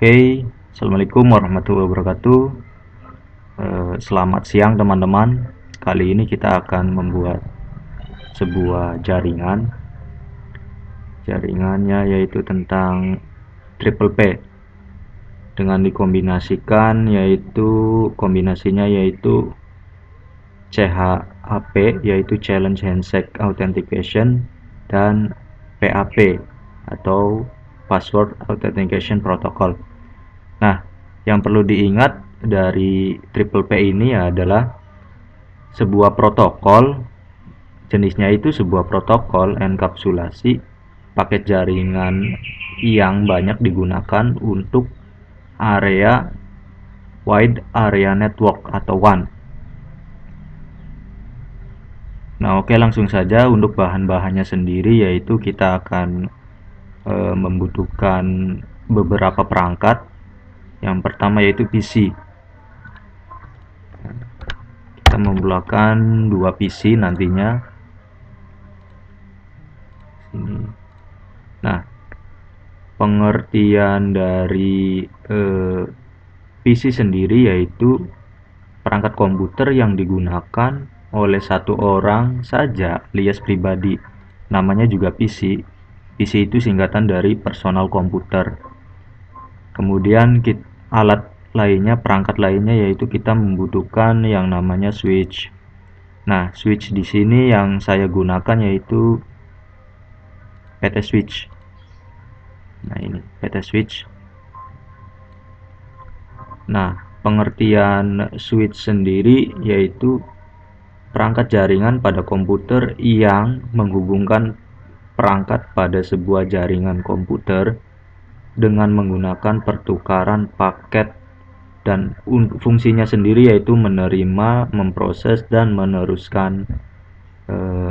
Oke, Assalamualaikum warahmatullahi wabarakatuh. Selamat siang teman-teman. Kali ini kita akan membuat sebuah jaringan. Jaringannya yaitu tentang triple P dengan dikombinasikan, yaitu kombinasinya yaitu CHAP yaitu Challenge Handshake Authentication dan PAP atau Password Authentication Protocol. Nah, yang perlu diingat dari triple P ini adalah sebuah protokol, jenisnya itu sebuah protokol enkapsulasi paket jaringan yang banyak digunakan untuk area Wide Area Network atau WAN. Nah, oke, langsung saja untuk bahan-bahannya sendiri, yaitu kita akan membutuhkan beberapa perangkat. Yang pertama yaitu PC. Kita memulakan 2 PC nantinya. Sini. Nah, pengertian dari PC sendiri yaitu perangkat komputer yang digunakan oleh satu orang saja alias pribadi. Namanya juga PC. PC itu singkatan dari personal komputer. Kemudian alat lainnya, perangkat lainnya yaitu kita membutuhkan yang namanya switch. Nah, switch di sini yang saya gunakan yaitu PT switch. Nah, ini PT switch. Nah, pengertian switch sendiri yaitu perangkat jaringan pada komputer yang menghubungkan perangkat pada sebuah jaringan komputer dengan menggunakan pertukaran paket, dan fungsinya sendiri yaitu menerima, memproses, dan meneruskan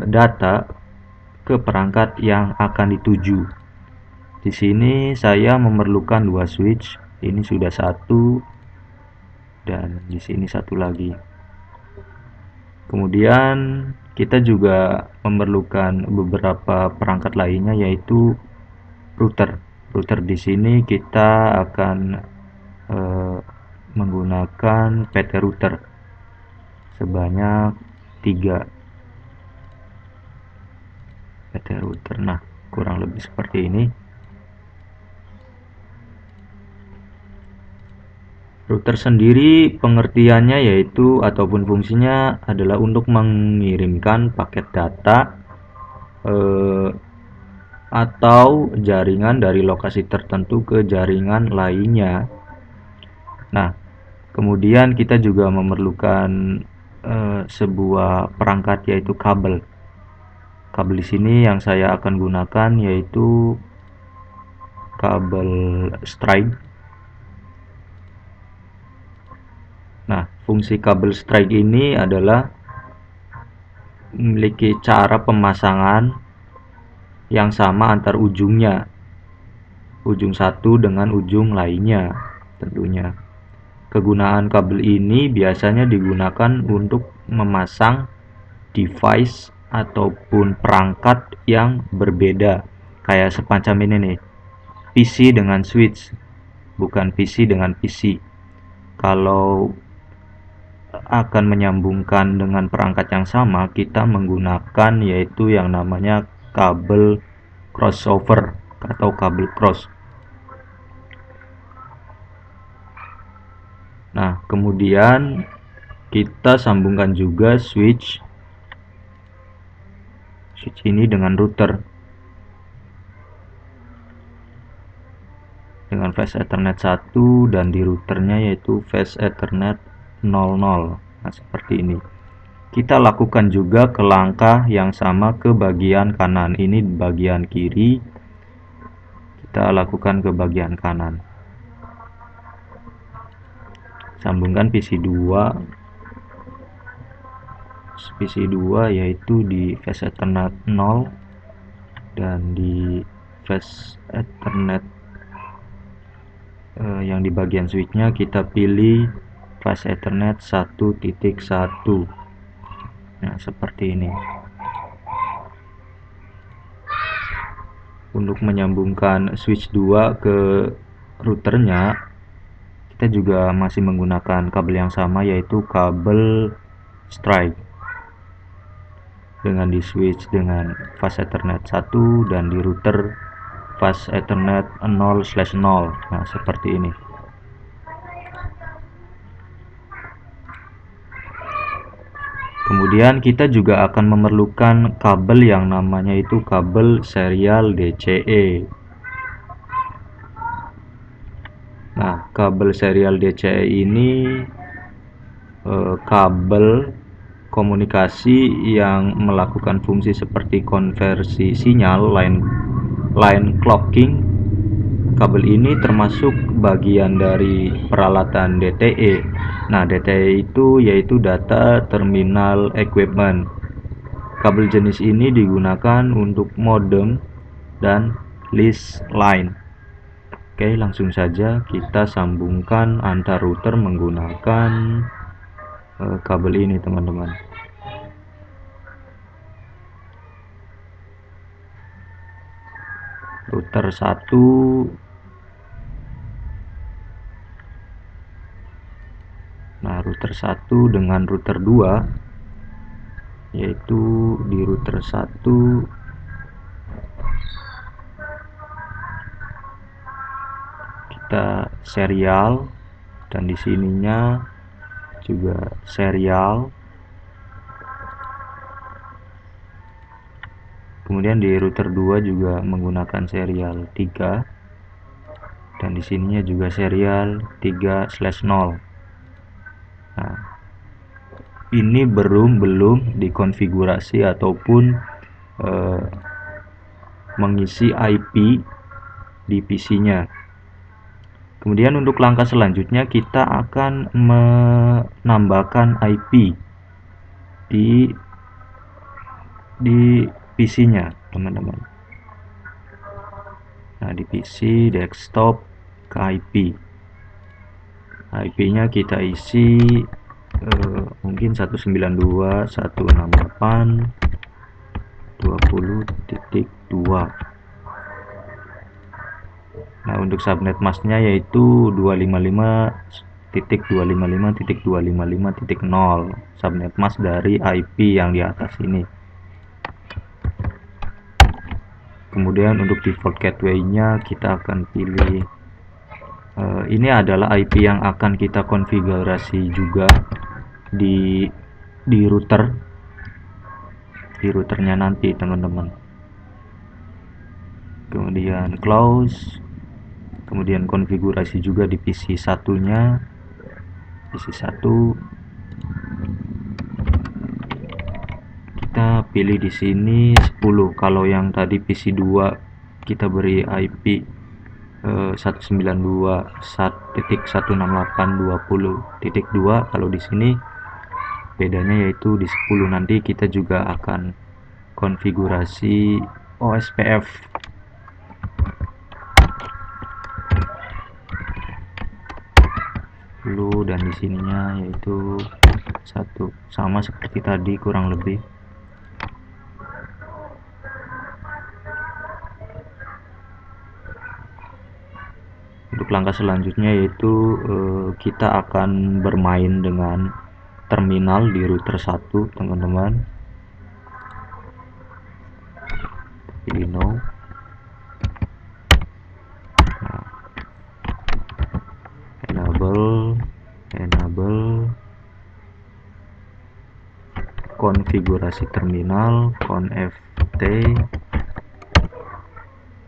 data ke perangkat yang akan dituju. Di sini saya memerlukan 2 switch. Ini sudah 1 dan di sini 1 lagi. Kemudian kita juga memerlukan beberapa perangkat lainnya yaitu router. Router di sini kita akan menggunakan PT router sebanyak 3 PT router. Nah, kurang lebih seperti ini. Router sendiri pengertiannya yaitu ataupun fungsinya adalah untuk mengirimkan paket data atau jaringan dari lokasi tertentu ke jaringan lainnya. Nah, kemudian kita juga memerlukan sebuah perangkat yaitu kabel. Kabel di sini yang saya akan gunakan yaitu kabel strike. Nah, fungsi kabel strike ini adalah memiliki cara pemasangan yang sama antar ujungnya, ujung satu dengan ujung lainnya tentunya. Kegunaan kabel ini biasanya digunakan untuk memasang device ataupun perangkat yang berbeda, kayak semacam ini nih, PC dengan switch, bukan PC dengan PC. Kalau akan menyambungkan dengan perangkat yang sama, kita menggunakan yaitu yang namanya kabel crossover atau kabel cross. Nah, kemudian kita sambungkan juga switch ini dengan router dengan fast ethernet 1 dan di routernya yaitu fast ethernet 00. Nah, seperti ini. Kita lakukan juga ke langkah yang sama ke bagian kanan. Ini bagian kiri, kita lakukan ke bagian kanan. Sambungkan PC2 yaitu di fast ethernet 0 dan di fast ethernet yang di bagian switchnya kita pilih fast ethernet 1.1. Nah, seperti ini. Untuk menyambungkan switch 2 ke routernya, kita juga masih menggunakan kabel yang sama, yaitu kabel strike, dengan di switch dengan fast Ethernet 1 dan di router fast Ethernet 0/0. Nah, seperti ini. Kemudian kita juga akan memerlukan kabel yang namanya itu kabel serial DCE. Nah, kabel serial DCE ini kabel komunikasi yang melakukan fungsi seperti konversi sinyal line clocking. Kabel ini termasuk bagian dari peralatan DTE. Nah, DTE itu yaitu Data Terminal Equipment. Kabel jenis ini digunakan untuk modem dan list line. Oke, langsung saja kita sambungkan antar router menggunakan kabel ini, teman-teman. Router 1, nah router 1 dengan router 2, yaitu di router 1 kita serial, dan di sininya juga serial. Kemudian di router 2 juga menggunakan serial 3, dan di sininya juga serial 3/0. Nah, ini belum dikonfigurasi ataupun mengisi IP di PC-nya. Kemudian untuk langkah selanjutnya kita akan menambahkan IP di PC-nya, teman-teman. Nah, di PC desktop ke IP. IP-nya kita isi mungkin 192.168.20.2. Nah, untuk subnet masknya yaitu 255.255.255.0, subnet mask dari IP yang di atas ini. Kemudian untuk default gateway-nya kita akan pilih ini adalah IP yang akan kita konfigurasi juga di routernya nanti, teman-teman. Kemudian close, kemudian konfigurasi juga di PC satunya, PC 1 kita pilih di sini 10. Kalau yang tadi PC 2 kita beri IP 192.168.20.2, kalau di sini bedanya yaitu di 10. Nanti kita juga akan konfigurasi OSPF. Dan di sininya yaitu 1, sama seperti tadi kurang lebih. Untuk langkah selanjutnya yaitu kita akan bermain dengan terminal di router 1, teman-teman. Pilih no. Nah, enable konfigurasi terminal conft.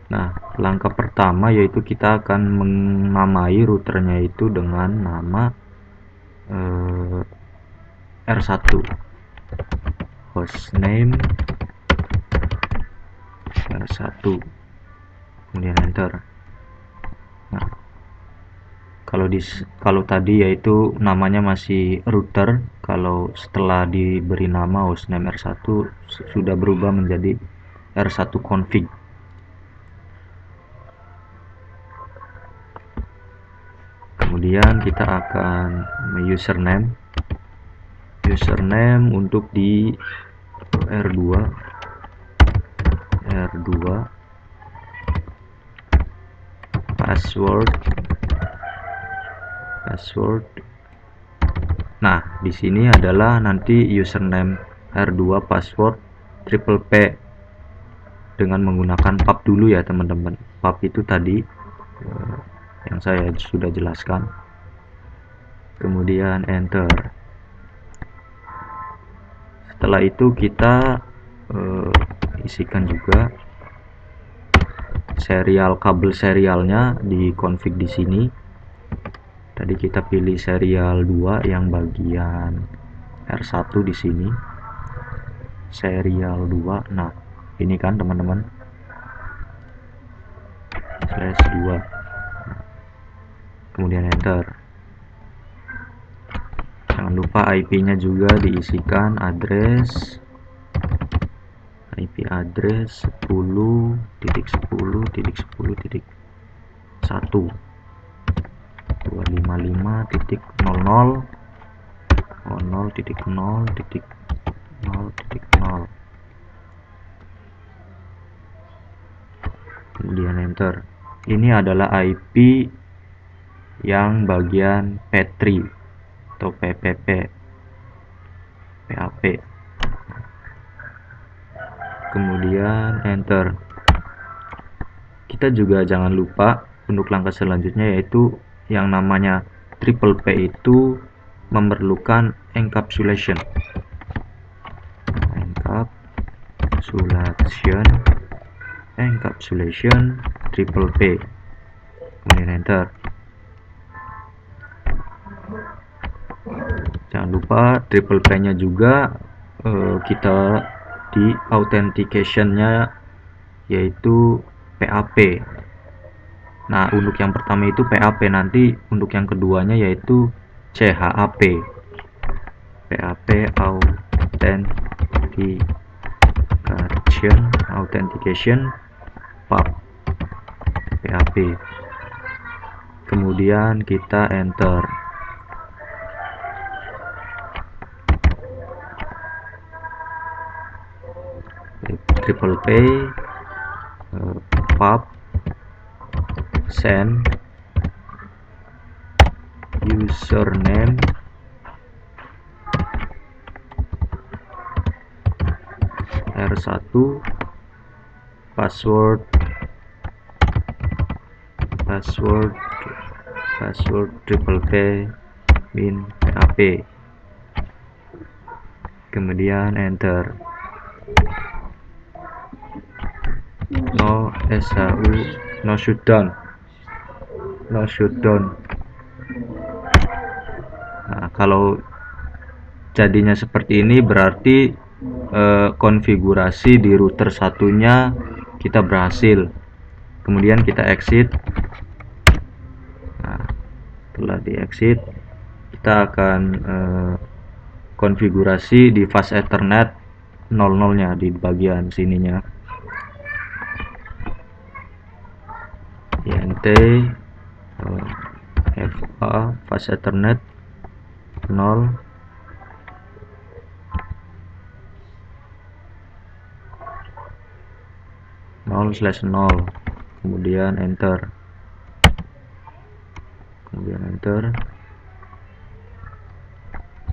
Nah, langkah pertama yaitu kita akan menamai routernya itu dengan nama R1, hostname R1, kemudian enter. Nah, kalau tadi yaitu namanya masih router, kalau setelah diberi nama hostname R1 sudah berubah menjadi R1 config. Kemudian kita akan username untuk di R2, password password. Nah, di sini adalah nanti username R2 password triple P dengan menggunakan pub dulu ya teman-teman. Pub itu tadi yang saya sudah jelaskan. Kemudian enter. Setelah itu kita isikan juga serial kabel serialnya di config di sini. Tadi kita pilih serial 2 yang bagian R1 di sini. Serial 2. Nah, ini kan teman-teman. /2. Kemudian enter. Jangan lupa IP-nya juga diisikan, address IP address 10.10.10.1 255.00.0.0.0.0. Kemudian enter. Ini adalah IP yang bagian P3 atau PPP PAP. Kemudian enter. Kita juga jangan lupa untuk langkah selanjutnya, yaitu yang namanya triple P itu memerlukan encapsulation triple P. Kemudian enter. Jangan lupa triple P nya juga kita di authentication-nya yaitu PAP. Nah, untuk yang pertama itu PAP, nanti untuk yang keduanya yaitu CHAP. PAP authentication pub PAP. Kemudian kita enter. Triple P pub send username R1 password triple P min PAP. Kemudian enter. No shutdown. Nah, kalau jadinya seperti ini berarti konfigurasi di router satunya kita berhasil. Kemudian kita exit. Nah, setelah di exit kita akan konfigurasi di fast ethernet 00 nya di bagian sininya. INT FA fast ethernet 0 0/0. Kemudian enter.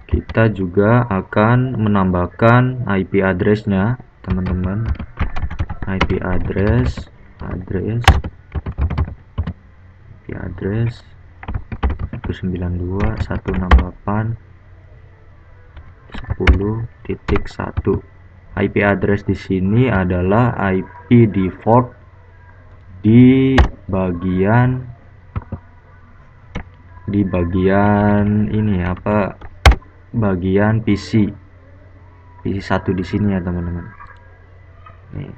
Kita juga akan menambahkan IP address-nya, teman-teman. IP address 192.168.10.1. IP address di sini adalah IP default di bagian ini apa? Bagian PC 1 di sini ya, teman-teman. Nih.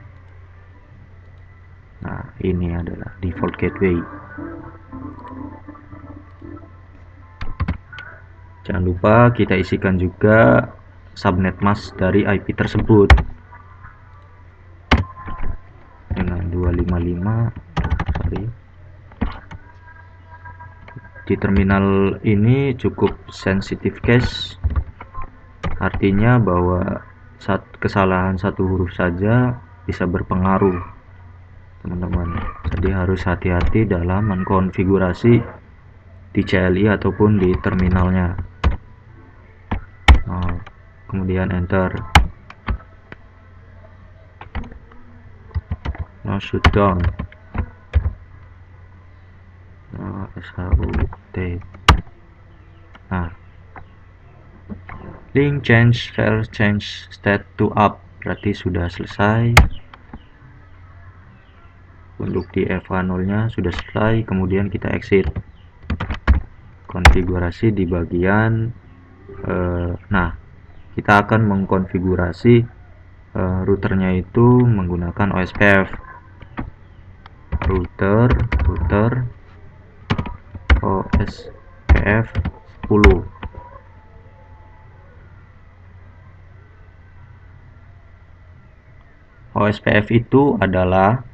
Nah, ini adalah default gateway. Jangan lupa kita isikan juga subnet mask dari IP tersebut dengan 255. Di terminal ini cukup sensitive case, artinya bahwa kesalahan satu huruf saja bisa berpengaruh, teman-teman. Jadi harus hati-hati dalam mengkonfigurasi di CLI ataupun di terminalnya. Nah, kemudian enter. Nah, shutdown. Nah, SHUT. Nah, link change file change state to up, berarti sudah selesai. Untuk di FH0 nya sudah selesai. Kemudian kita exit. Konfigurasi di bagian nah, kita akan mengkonfigurasi routernya itu menggunakan OSPF. router OSPF 10. OSPF itu adalah,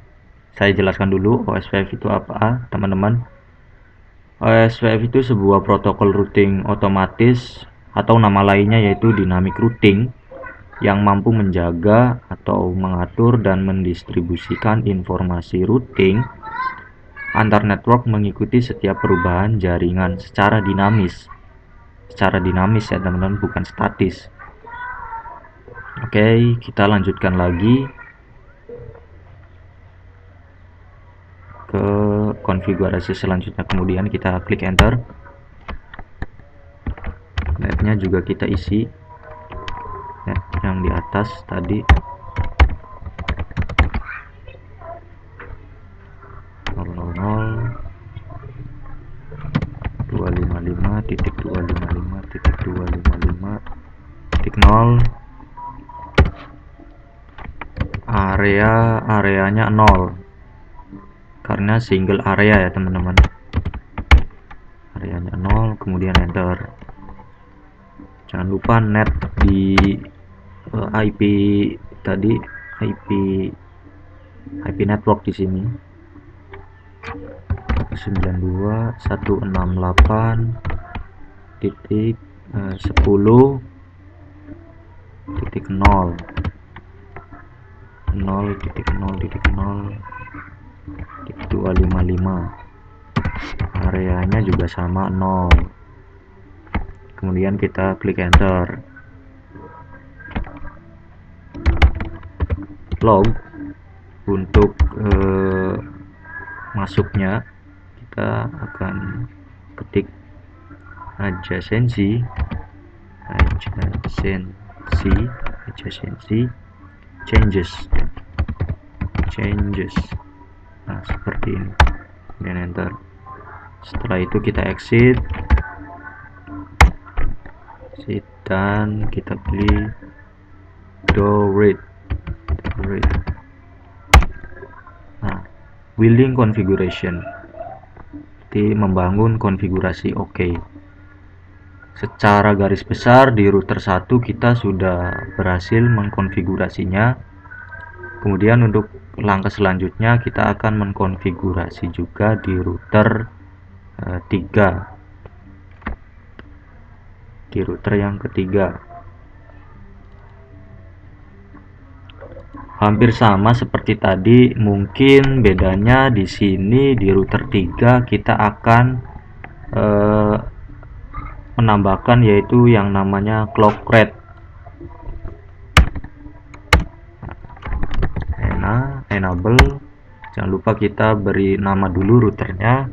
saya jelaskan dulu OSPF itu apa, teman-teman. OSPF itu sebuah protokol routing otomatis atau nama lainnya yaitu dynamic routing yang mampu menjaga atau mengatur dan mendistribusikan informasi routing antar network mengikuti setiap perubahan jaringan secara dinamis. Secara dinamis ya teman-teman, bukan statis. Oke, kita lanjutkan lagi ke konfigurasi selanjutnya. Kemudian kita klik enter. Netnya juga kita isi, net yang di atas tadi. 255.255.255.0 areanya 0 karena single area ya teman-teman. Areanya 0, kemudian enter. Jangan lupa net di IP tadi, IP network di sini 92.10.0.0.0.0.255. areanya juga sama 0. Kemudian kita klik enter. Log untuk masuknya kita akan ketik adjacency changes. Nah, seperti ini. Kemudian enter. Setelah itu kita exit dan kita pilih do read. Nah, building configuration, jadi membangun konfigurasi. Oke. Secara garis besar di router 1 kita sudah berhasil mengkonfigurasinya. Kemudian untuk langkah selanjutnya kita akan mengkonfigurasi juga di router 3. Di router yang ketiga. Hampir sama seperti tadi, mungkin bedanya di sini di router 3 kita akan menambahkan yaitu yang namanya clock rate. Enable. Jangan lupa kita beri nama dulu routernya.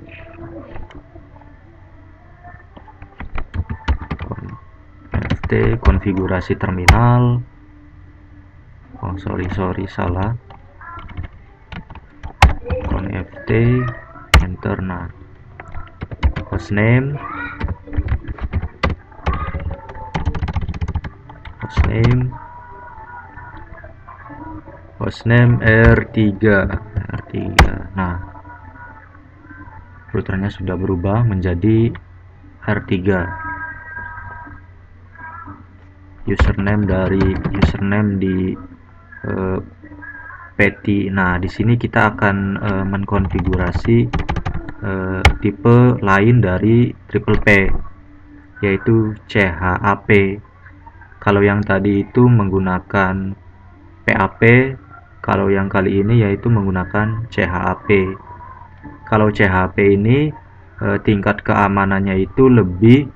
Ft konfigurasi terminal. Oh sorry salah. Ft enter. Nah, hostname R3. Nah, routernya sudah berubah menjadi R3. Username di PETI. Nah, di sini kita akan mengkonfigurasi tipe lain dari triple P, yaitu CHAP. Kalau yang tadi itu menggunakan PAP, kalau yang kali ini yaitu menggunakan CHAP. Kalau CHAP ini tingkat keamanannya itu lebih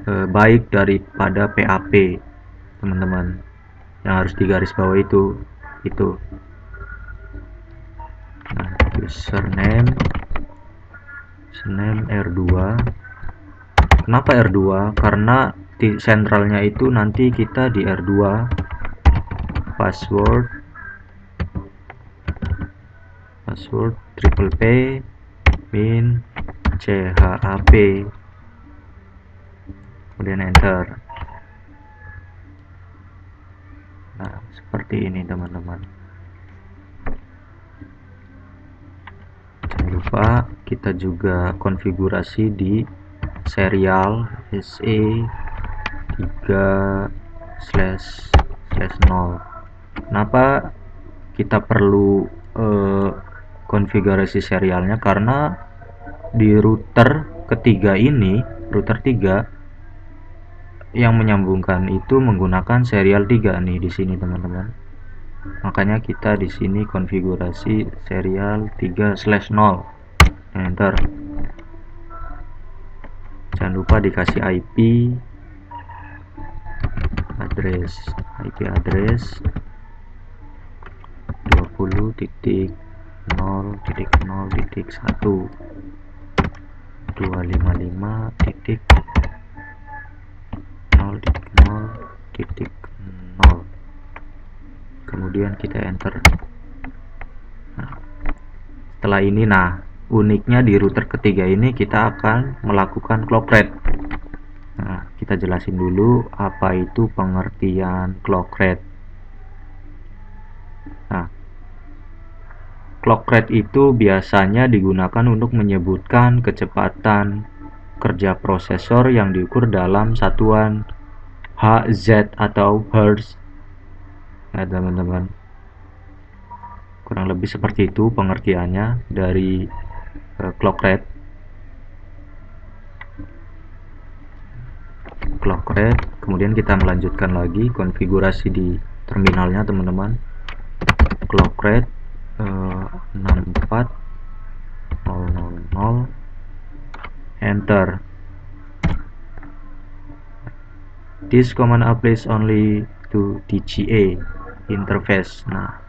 baik daripada PHP, teman-teman. Yang harus digarisbawahi itu. Nah, username R2. Kenapa R2? Karena di sentralnya itu nanti kita di R2. Password triple P min CHAP, kemudian enter. Nah, seperti ini teman-teman. Jangan lupa kita juga konfigurasi di serial SE3//0. Kenapa kita perlu konfigurasi serialnya? Karena di router ketiga ini, router 3 yang menyambungkan itu menggunakan serial 3 nih di sini, teman-teman. Makanya kita di sini konfigurasi serial 3/0. Enter. Jangan lupa dikasih IP address 20.0.0.1 255.0.0.0. kemudian kita enter. Nah, setelah ini, uniknya di router ketiga ini kita akan melakukan clock rate. Nah, kita jelasin dulu apa itu pengertian clock rate. Nah, clock rate itu biasanya digunakan untuk menyebutkan kecepatan kerja prosesor yang diukur dalam satuan Hz atau Hertz. Nah, teman-teman, kurang lebih seperti itu pengertiannya dari clock rate. Kemudian kita melanjutkan lagi konfigurasi di terminalnya, teman-teman. Clock rate 64.000, enter. This command applies only to DGA interface. Nah,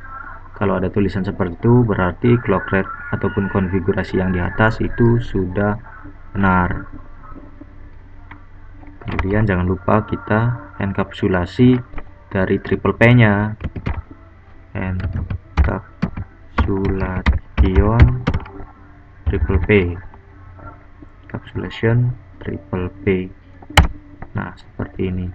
kalau ada tulisan seperti itu berarti clock rate ataupun konfigurasi yang di atas itu sudah benar. Kemudian jangan lupa kita enkapsulasi dari triple P nya. Encapsulation triple P. Encapsulation triple P. Nah, seperti ini.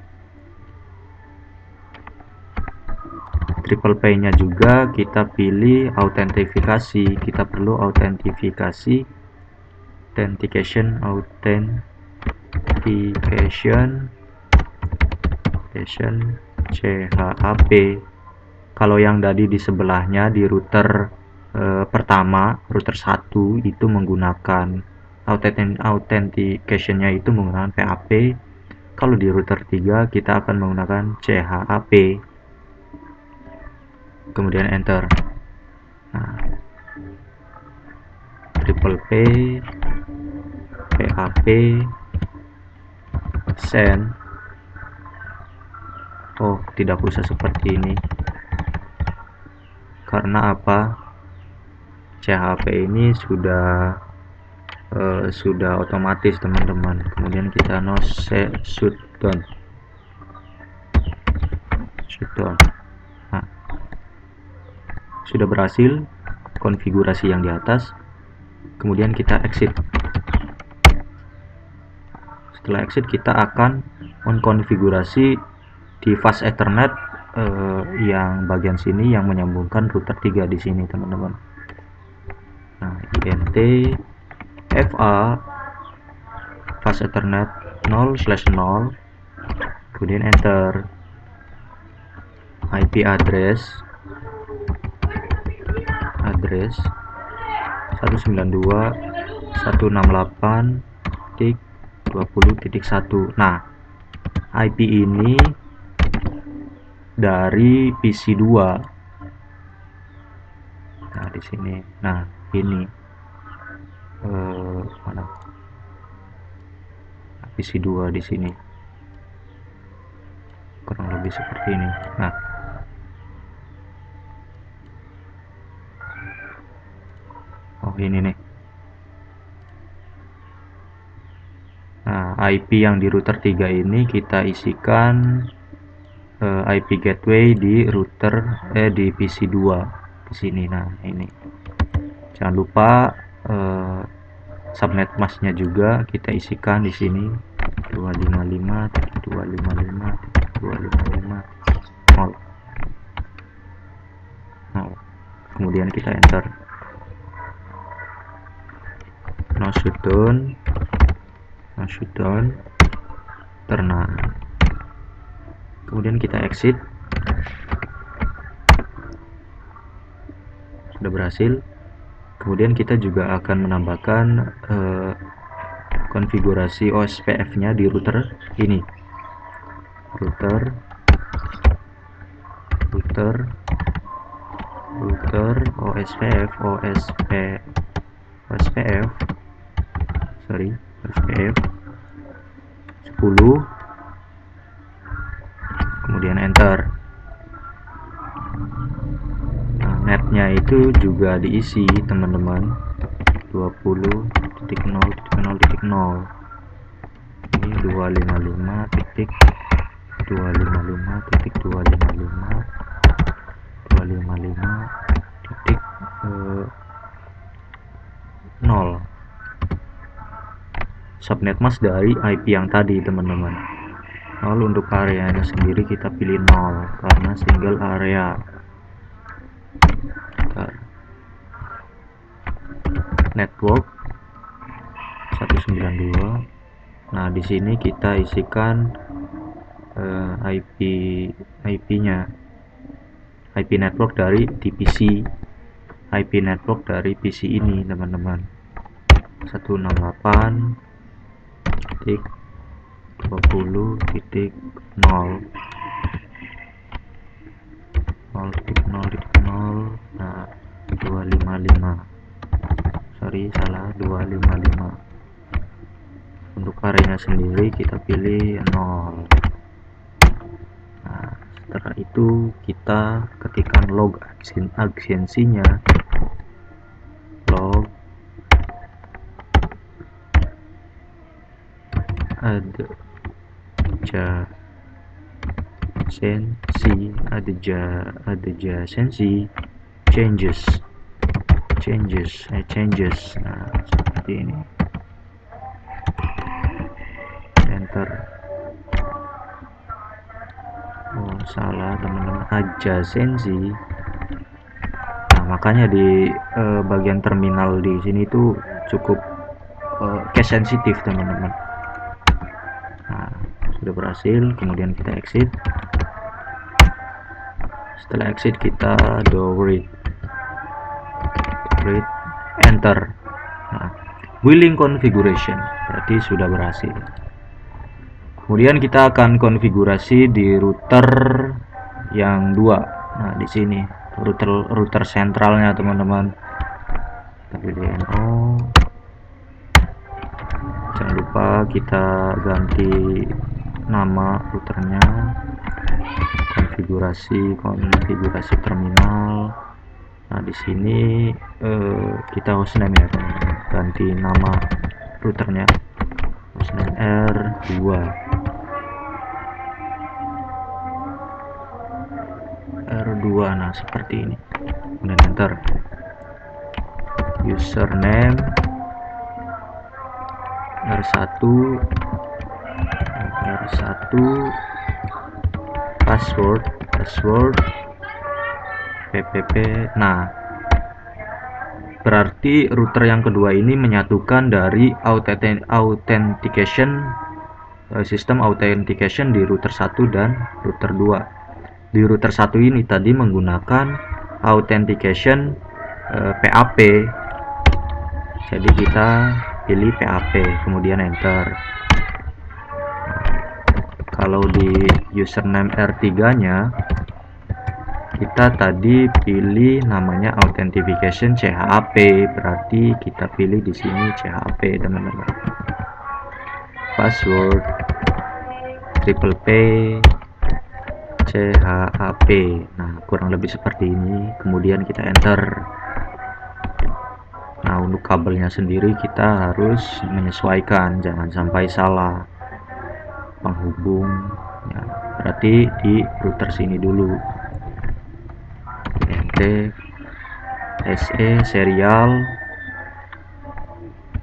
Triple P nya juga kita pilih autentifikasi. Kita perlu authentication CHAP. Kalau yang tadi di sebelahnya di router pertama, router 1 itu menggunakan authentication-nya itu menggunakan PHP. Kalau di router 3 kita akan menggunakan CHAP. Kemudian enter. Nah, triple P, PHP, send. Oh, tidak usah seperti ini. Karena apa? CHP ini sudah otomatis, teman-teman. Kemudian kita no shutdown. Nah, sudah berhasil konfigurasi yang di atas. Kemudian kita exit. Setelah exit kita akan mengkonfigurasi di fast Ethernet yang bagian sini yang menyambungkan router 3 di sini, teman-teman. Nah, INT FA fast Ethernet 0/0, kemudian enter. IP address 192.168.20.1. Nah, IP ini dari PC 2. Nah, di sini. Nah, ini mana? PC2 di sini. Kurang lebih seperti ini. Nah, ini nih. Nah, IP yang di router 3 ini kita isikan IP gateway di di PC2 di sini. Nah, ini. Jangan lupa subnet masknya juga kita isikan di sini 255.255.255.0. Kemudian kita enter. No shutdown, ternak. Kemudian kita exit. Sudah berhasil. Kemudian kita juga akan menambahkan konfigurasi OSPF-nya di router ini. Router OSPF sorry, OSPF 10, kemudian enter. Nah, netnya itu juga diisi teman-teman, 20.0.0.0. ini 255.255.255.0 subnet mask dari IP yang tadi teman-teman. Lalu untuk areanya sendiri kita pilih 0 karena single area. Network 192. Nah, di sini kita isikan IP-nya. IP network dari TPC. IP network dari PC ini, teman-teman. 168.20.0 0.0.0. Nah, 255. Sorry, salah, 255. Untuk areanya sendiri kita pilih 0. Nah, setelah itu kita ketikkan log adsensinya, log adjacency changes. Nah, seperti ini. Enter. Oh, salah teman-teman, adjacency. Nah, makanya di bagian terminal di sini tuh cukup case sensitif teman-teman. Nah, sudah berhasil. Kemudian kita exit. Setelah exit kita do read enter. Nah, willing configuration berarti sudah berhasil. Kemudian kita akan konfigurasi di router yang 2. Nah, di sini router sentralnya teman-teman. Kita pilih NO. Jangan lupa kita ganti nama routernya. Konfigurasi terminal. Nah, di sini kita hostname ya teman-teman. Ganti nama routernya. Hostname R2. Nah, seperti ini. Kemudian enter. Username R1, password PPP. Nah, berarti router yang kedua ini menyatukan dari authentication sistem authentication di router 1 dan router 2. Di router 1 ini tadi menggunakan authentication PAP. Jadi kita pilih PAP, kemudian enter. Kalau di username R3-nya kita tadi pilih namanya authentication CHAP, berarti kita pilih di sini CHAP teman-teman. password triple P CHAP. Nah, kurang lebih seperti ini. Kemudian kita enter. Nah, untuk kabelnya sendiri kita harus menyesuaikan, jangan sampai salah penghubung ya, berarti di router sini dulu INT SE serial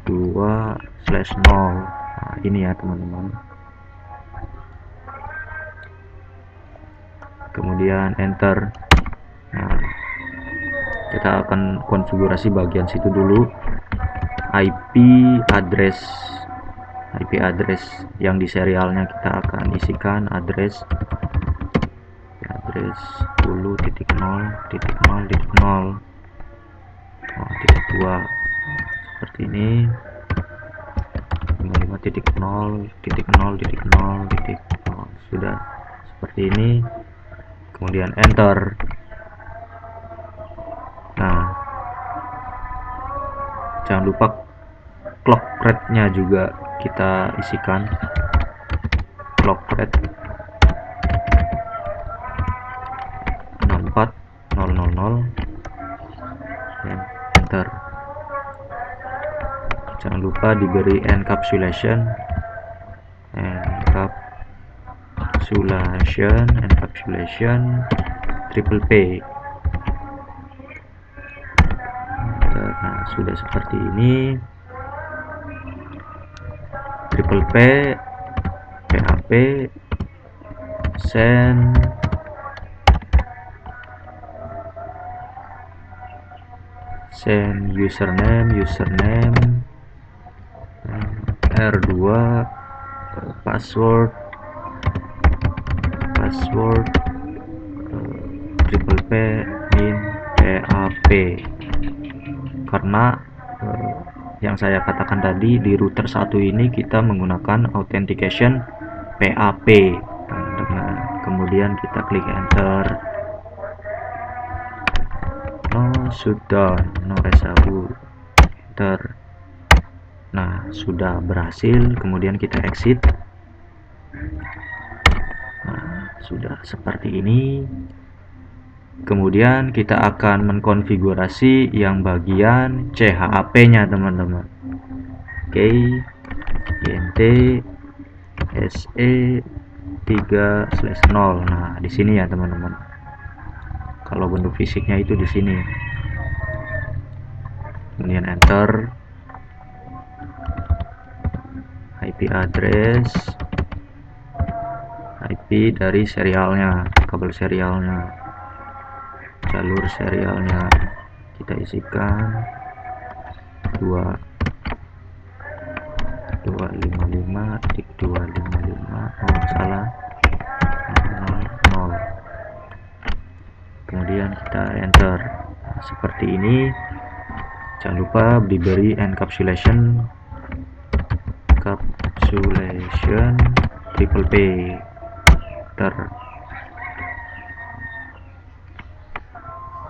2/0. Nah, ini ya teman-teman. Kemudian enter. Nah, kita akan konfigurasi bagian situ dulu. IP address yang di serialnya kita akan isikan address 10.0.0.0.2 seperti ini. 55.0.0.0.0 sudah seperti ini. Kemudian enter. Nah, jangan lupa clock rate-nya juga kita isikan, clock rate 64000. Enter. Jangan lupa diberi encapsulation triple P. Nah, sudah seperti ini. Triple P PHP send username R2 password triple P min PHP. Karena yang saya katakan tadi di router satu ini kita menggunakan authentication PHP teman-teman. Kemudian kita klik enter. No resabu. Enter. Nah, sudah berhasil. Kemudian kita exit. Nah, sudah seperti ini. Kemudian kita akan mengkonfigurasi yang bagian CHAP-nya teman-teman. Oke, INT SE 3/0. Nah, di sini ya teman-teman. Kalau bentuk fisiknya itu di sini. Kemudian enter. IP address, IP dari serialnya, kabel serialnya, jalur serialnya kita isikan 255.255. Oh, salah. 0. Kemudian kita enter. Nah, seperti ini. Jangan lupa diberi encapsulation triple P.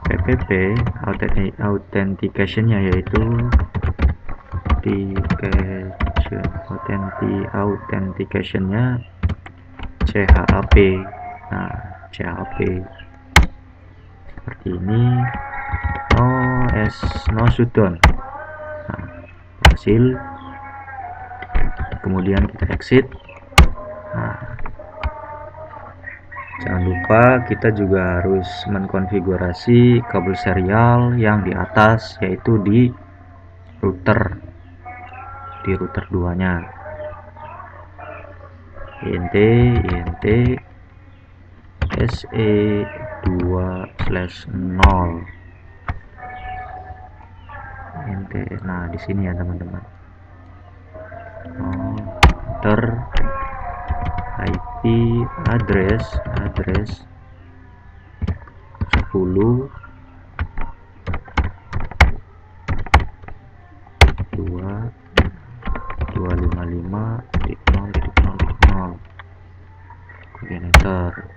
PPP authentication-nya yaitu authentication-nya CHAP. Nah, CHAP seperti ini. No shutdown. Nah, berhasil. Kemudian kita exit. Nah, jangan lupa kita juga harus mengkonfigurasi kabel serial yang di atas, yaitu di router 2-nya. INT SE 2/0. Nah, di sini ya teman-teman. Enter. IP address 10 255.0.0.0. Kemudian enter.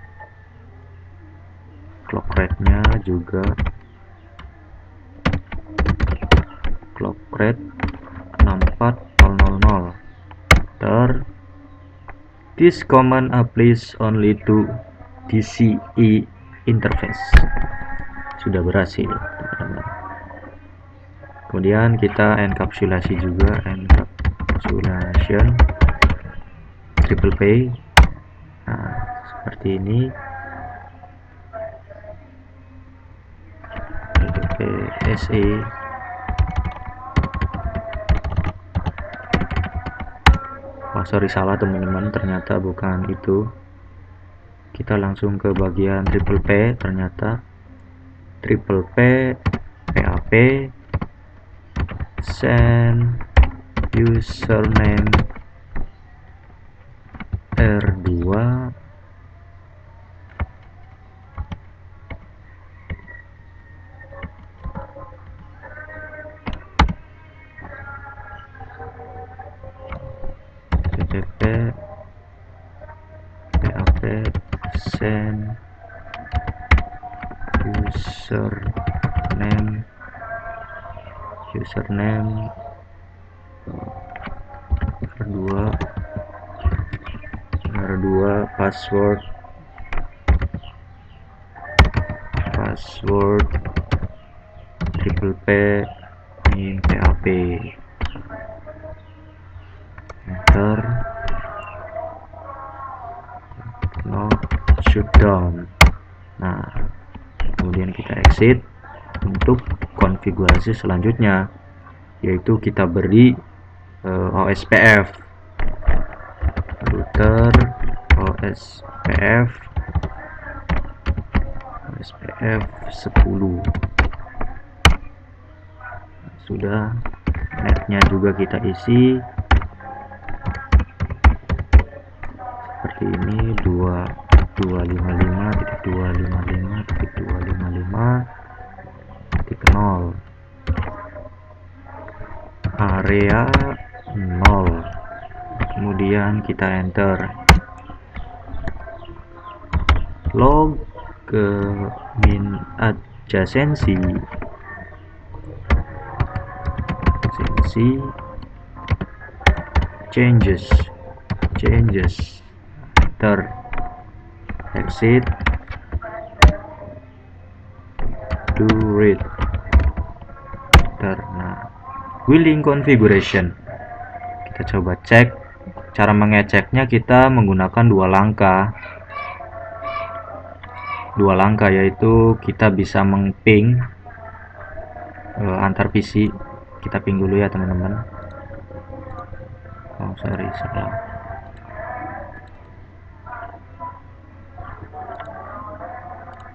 Clock rate-nya juga clock rate 64000. Enter. This command applies only to DCE interface. Sudah berhasil, teman-teman. Kemudian kita enkapsulasi juga, encapsulation triple P. Nah, seperti ini. SE sorry, salah teman-teman, ternyata bukan itu. Kita langsung ke bagian triple P, ternyata triple P PAP send username R2 PAP send username R2 password triple P in PAP, enter, not shutdown. Nah, kemudian kita exit. Untuk konfigurasi selanjutnya, yaitu kita beri OSPF router OSPF 10. Sudah, netnya juga kita isi seperti ini, 255.255.255.0 area 0. Kemudian kita enter log ke min adjacency changes enter, exit, do read, enter. Nah, willing configuration, kita coba cek. Cara mengeceknya kita menggunakan dua langkah, yaitu kita bisa meng-ping antar PC. Kita ping dulu ya teman-teman. Oh sorry, salah.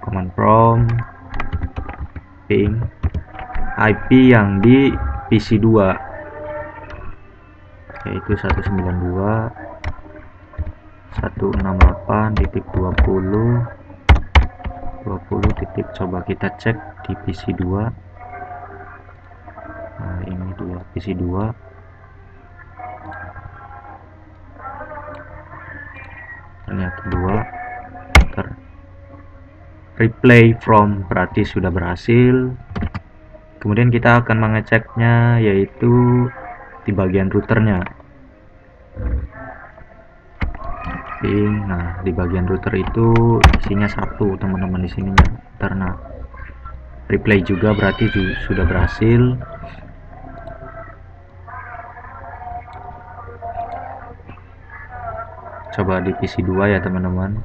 Command prompt ping IP yang di PC 2, yaitu 192.168.20. Coba kita cek di PC 2. Nah, ini dia PC 2. Ternyata 2. Replay from berarti sudah berhasil. Kemudian kita akan mengeceknya, yaitu di bagian routernya. Nah, di bagian router itu isinya 1 teman-teman, di sini karena replay juga berarti sudah berhasil. Coba di PC 2 ya teman-teman.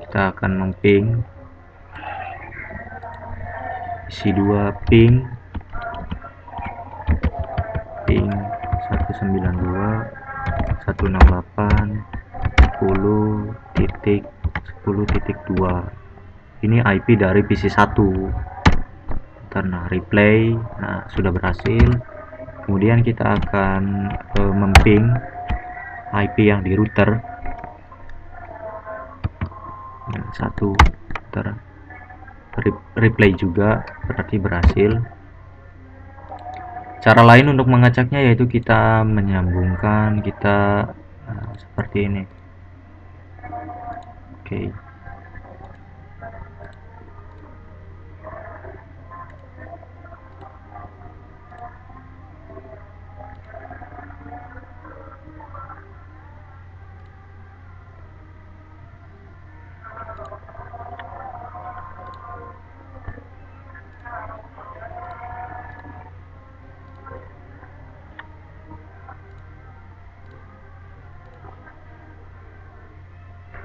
Kita akan memping PC 2 ping 192.168.10.10.2. Ini IP dari PC 1. Karena replay, nah sudah berhasil. Kemudian kita akan memping IP yang di router. Nah, 1 replay juga berarti berhasil. Cara lain untuk mengeceknya yaitu kita menyambungkan seperti ini. Oke.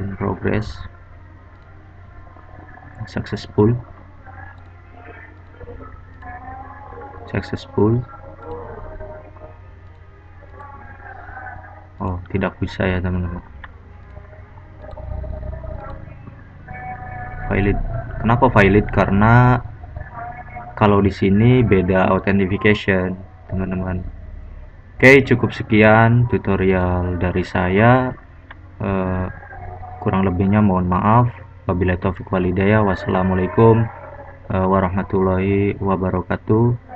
in progress, successful. Oh, tidak bisa ya teman-teman. Valid. Kenapa valid? Karena kalau di sini beda authentication, teman-teman. Oke, cukup sekian tutorial dari saya. Eh, Kurang lebihnya mohon maaf. Wabillahi taufiq walhidayah. Wassalamualaikum warahmatullahi wabarakatuh.